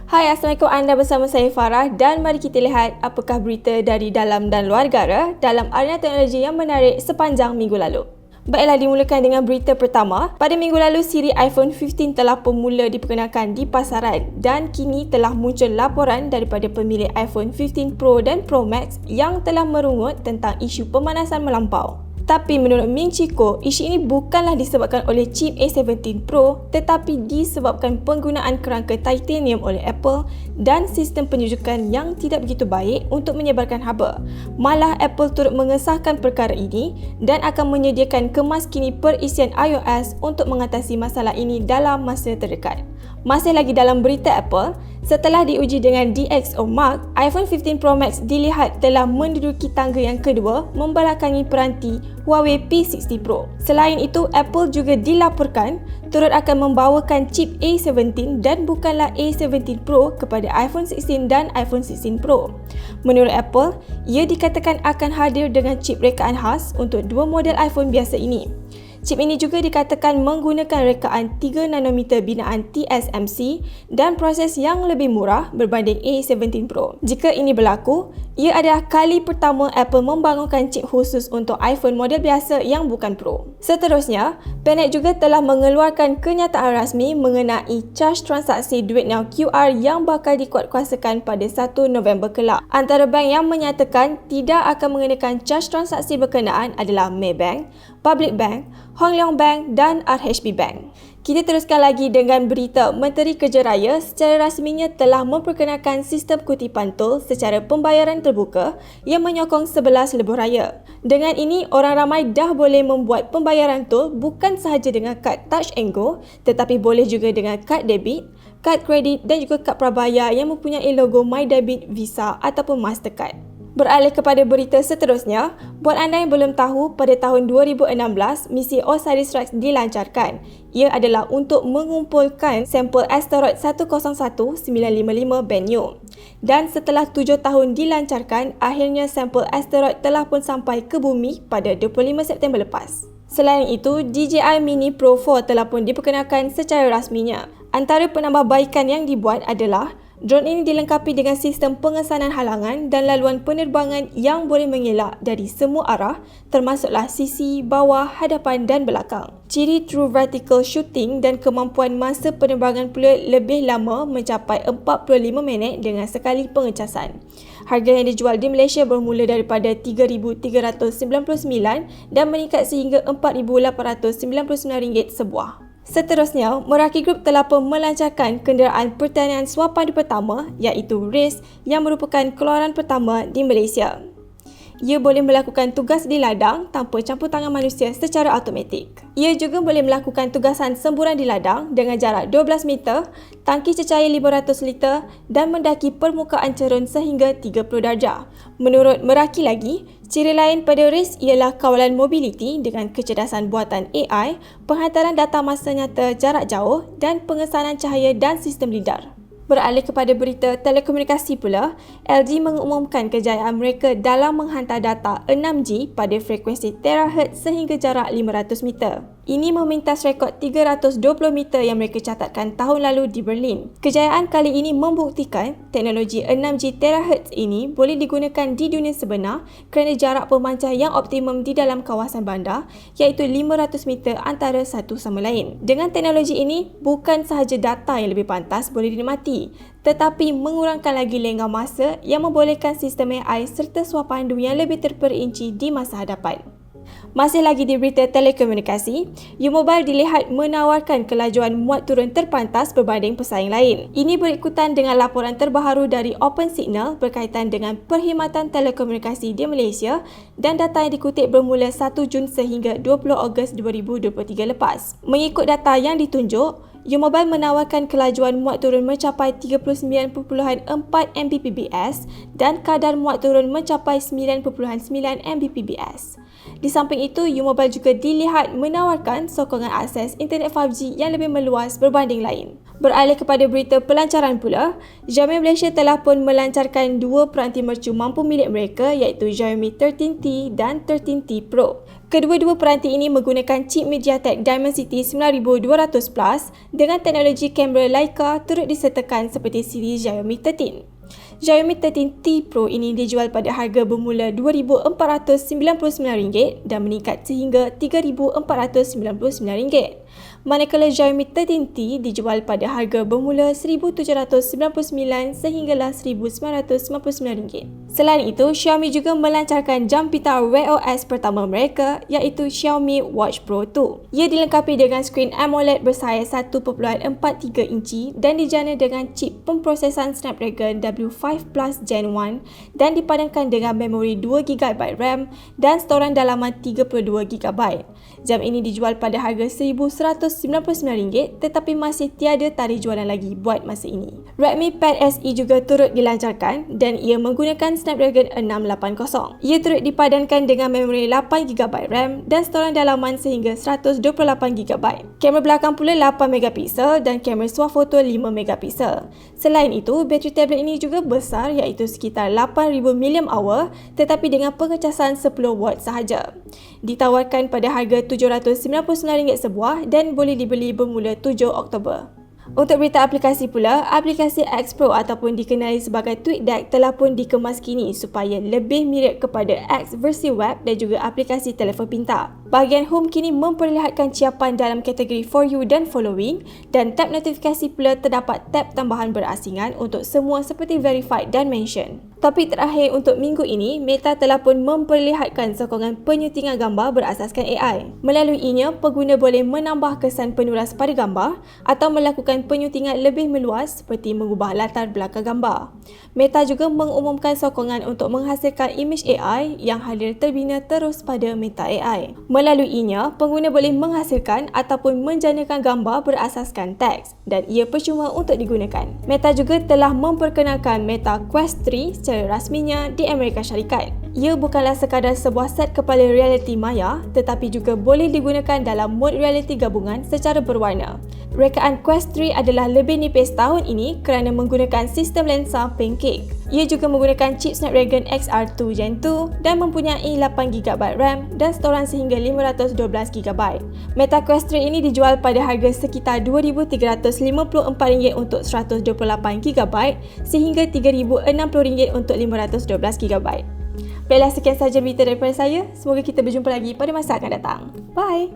Hai, Assalamualaikum, anda bersama saya Farah dan mari kita lihat apakah berita dari dalam dan luar negara dalam arena teknologi yang menarik sepanjang minggu lalu. Baiklah, dimulakan dengan berita pertama. Pada minggu lalu, siri iPhone 15 telah bermula diperkenalkan di pasaran dan kini telah muncul laporan daripada pemilik iPhone 15 Pro dan Pro Max yang telah merungut tentang isu pemanasan melampau. Tapi menurut Ming Chi Kuo, isu ini bukanlah disebabkan oleh chip A17 Pro tetapi disebabkan penggunaan kerangka titanium oleh Apple dan sistem penyejukan yang tidak begitu baik untuk menyebarkan haba. Malah Apple turut mengesahkan perkara ini dan akan menyediakan kemaskini perisian iOS untuk mengatasi masalah ini dalam masa terdekat. Masih lagi dalam berita Apple, setelah diuji dengan DxO Mark, iPhone 15 Pro Max dilihat telah menduduki tangga yang kedua membelakangi peranti Huawei P60 Pro. Selain itu, Apple juga dilaporkan turut akan membawakan chip A17 dan bukanlah A17 Pro kepada iPhone 16 dan iPhone 16 Pro. Menurut Apple, ia dikatakan akan hadir dengan chip rekaan khas untuk dua model iPhone biasa ini. Chip ini juga dikatakan menggunakan rekaan 3 nanometer binaan TSMC dan proses yang lebih murah berbanding A17 Pro. Jika ini berlaku, ia adalah kali pertama Apple membangunkan chip khusus untuk iPhone model biasa yang bukan Pro. Seterusnya, Paynet juga telah mengeluarkan kenyataan rasmi mengenai charge transaksi DuitNow QR yang bakal dikuatkuasakan pada 1 November kelak. Antara bank yang menyatakan tidak akan mengenakan charge transaksi berkenaan adalah Maybank, Public Bank, Hong Leong Bank dan RHB Bank. Kita teruskan lagi dengan berita Menteri Kerja Raya secara rasminya telah memperkenalkan sistem kutipan tol secara pembayaran terbuka yang menyokong 11 lebuh raya. Dengan ini, orang ramai dah boleh membuat pembayaran tol bukan sahaja dengan kad Touch and Go tetapi boleh juga dengan kad debit, kad kredit dan juga kad prabayar yang mempunyai logo MyDebit, Visa ataupun Mastercard. Beralih kepada berita seterusnya, buat anda yang belum tahu, pada tahun 2016, misi OSIRIS-REx dilancarkan. Ia adalah untuk mengumpulkan sampel asteroid 101955 Bennu. Dan setelah 7 tahun dilancarkan, akhirnya sampel asteroid telah pun sampai ke bumi pada 25 September lepas. Selain itu, DJI Mini Pro 4 telah pun diperkenalkan secara rasminya. Antara penambahbaikan yang dibuat adalah drone ini dilengkapi dengan sistem pengesanan halangan dan laluan penerbangan yang boleh mengelak dari semua arah termasuklah sisi, bawah, hadapan dan belakang. Ciri True Vertical Shooting dan kemampuan masa penerbangan pula lebih lama mencapai 45 minit dengan sekali pengecasan. Harga yang dijual di Malaysia bermula daripada RM3,399 dan meningkat sehingga RM4,899 sebuah. Seterusnya, Meraki Group telah pun melancarkan kenderaan pertanian swapadu pertama iaitu RACE yang merupakan keluaran pertama di Malaysia. Ia boleh melakukan tugas di ladang tanpa campur tangan manusia secara automatik. Ia juga boleh melakukan tugasan semburan di ladang dengan jarak 12 meter, tangki cecair 500 liter dan mendaki permukaan cerun sehingga 30 darjah. Menurut Meraki lagi, ciri lain pada RACE ialah kawalan mobiliti dengan kecerdasan buatan AI, penghantaran data masa nyata jarak jauh dan pengesanan cahaya dan sistem lidar. Beralih kepada berita telekomunikasi pula, LG mengumumkan kejayaan mereka dalam menghantar data 6G pada frekuensi terahertz sehingga jarak 500 meter. Ini memintas rekod 320 meter yang mereka catatkan tahun lalu di Berlin. Kejayaan kali ini membuktikan teknologi 6G terahertz ini boleh digunakan di dunia sebenar kerana jarak pemancar yang optimum di dalam kawasan bandar iaitu 500 meter antara satu sama lain. Dengan teknologi ini, bukan sahaja data yang lebih pantas boleh dinikmati, tetapi mengurangkan lagi lengah masa yang membolehkan sistem AI serta swapandu yang lebih terperinci di masa hadapan. Masih lagi di berita telekomunikasi, U-Mobile dilihat menawarkan kelajuan muat turun terpantas berbanding pesaing lain. Ini berikutan dengan laporan terbaru dari OpenSignal berkaitan dengan perkhidmatan telekomunikasi di Malaysia dan data yang dikutip bermula 1 Jun sehingga 20 Ogos 2023 lepas. Mengikut data yang ditunjuk, U-Mobile menawarkan kelajuan muat turun mencapai 39.4 Mbps dan kadar muat turun mencapai 9.9 Mbps. Di samping itu, U-Mobile juga dilihat menawarkan sokongan akses internet 5G yang lebih meluas berbanding lain. Beralih kepada berita pelancaran pula, Xiaomi Malaysia telah pun melancarkan dua peranti mercu mampu milik mereka iaitu Xiaomi 13T dan 13T Pro. Kedua-dua peranti ini menggunakan chip MediaTek Dimensity 9200 Plus dengan teknologi kamera Leica turut disertakan seperti siri Xiaomi 13. Xiaomi 13T Pro ini dijual pada harga bermula RM2,499 dan meningkat sehingga RM3,499. Manakala Xiaomi 13T dijual pada harga bermula RM1,799 sehinggalah RM1,999. Selain itu, Xiaomi juga melancarkan jam pita Wear OS pertama mereka iaitu Xiaomi Watch Pro 2. Ia dilengkapi dengan skrin AMOLED bersaiz 1.43 inci dan dijana dengan chip pemprosesan Snapdragon W5 Plus Gen 1 dan dipadankan dengan memori 2GB RAM dan storan dalaman 32GB. Jam ini dijual pada harga RM1,199 tetapi masih tiada tarikh jualan lagi buat masa ini. Redmi Pad SE juga turut dilancarkan dan ia menggunakan Snapdragon 680. Ia turut dipadankan dengan memori 8GB RAM dan storan dalaman sehingga 128GB. Kamera belakang pula 8MP dan kamera swafoto 5MP. Selain itu, bateri tablet ini juga besar iaitu sekitar 8000 mAh tetapi dengan pengecasan 10W sahaja. Ditawarkan pada harga RM799 sebuah dan boleh dibeli bermula 7 Oktober. Untuk berita aplikasi pula, aplikasi X Pro ataupun dikenali sebagai TweetDeck telah pun dikemas kini supaya lebih mirip kepada X versi web dan juga aplikasi telefon pintar. Bahagian home kini memperlihatkan ciapan dalam kategori For You dan Following dan tab notifikasi pula terdapat tab tambahan berasingan untuk semua seperti Verified dan Mention. Topik terakhir untuk minggu ini, Meta telah pun memperlihatkan sokongan penyuntingan gambar berasaskan AI. Melaluinya, pengguna boleh menambah kesan penuras pada gambar atau melakukan penyuntingan lebih meluas seperti mengubah latar belakang gambar. Meta juga mengumumkan sokongan untuk menghasilkan image AI yang hadir terbina terus pada Meta AI. Melaluinya, pengguna boleh menghasilkan ataupun menjanakan gambar berasaskan teks dan ia percuma untuk digunakan. Meta juga telah memperkenalkan Meta Quest 3 secara rasminya di Amerika Syarikat. Ia bukanlah sekadar sebuah set kepala realiti maya tetapi juga boleh digunakan dalam mod realiti gabungan secara berwarna. Rekaan Quest 3 adalah lebih nipis tahun ini kerana menggunakan sistem lensa pancake. Ia juga menggunakan chip Snapdragon XR2 Gen 2 dan mempunyai 8GB RAM dan storan sehingga 512GB. Meta Quest 3 ini dijual pada harga sekitar RM2,354 untuk 128GB sehingga RM3,060 untuk 512GB. Baiklah, sekian sahaja berita daripada saya. Semoga kita berjumpa lagi pada masa akan datang. Bye!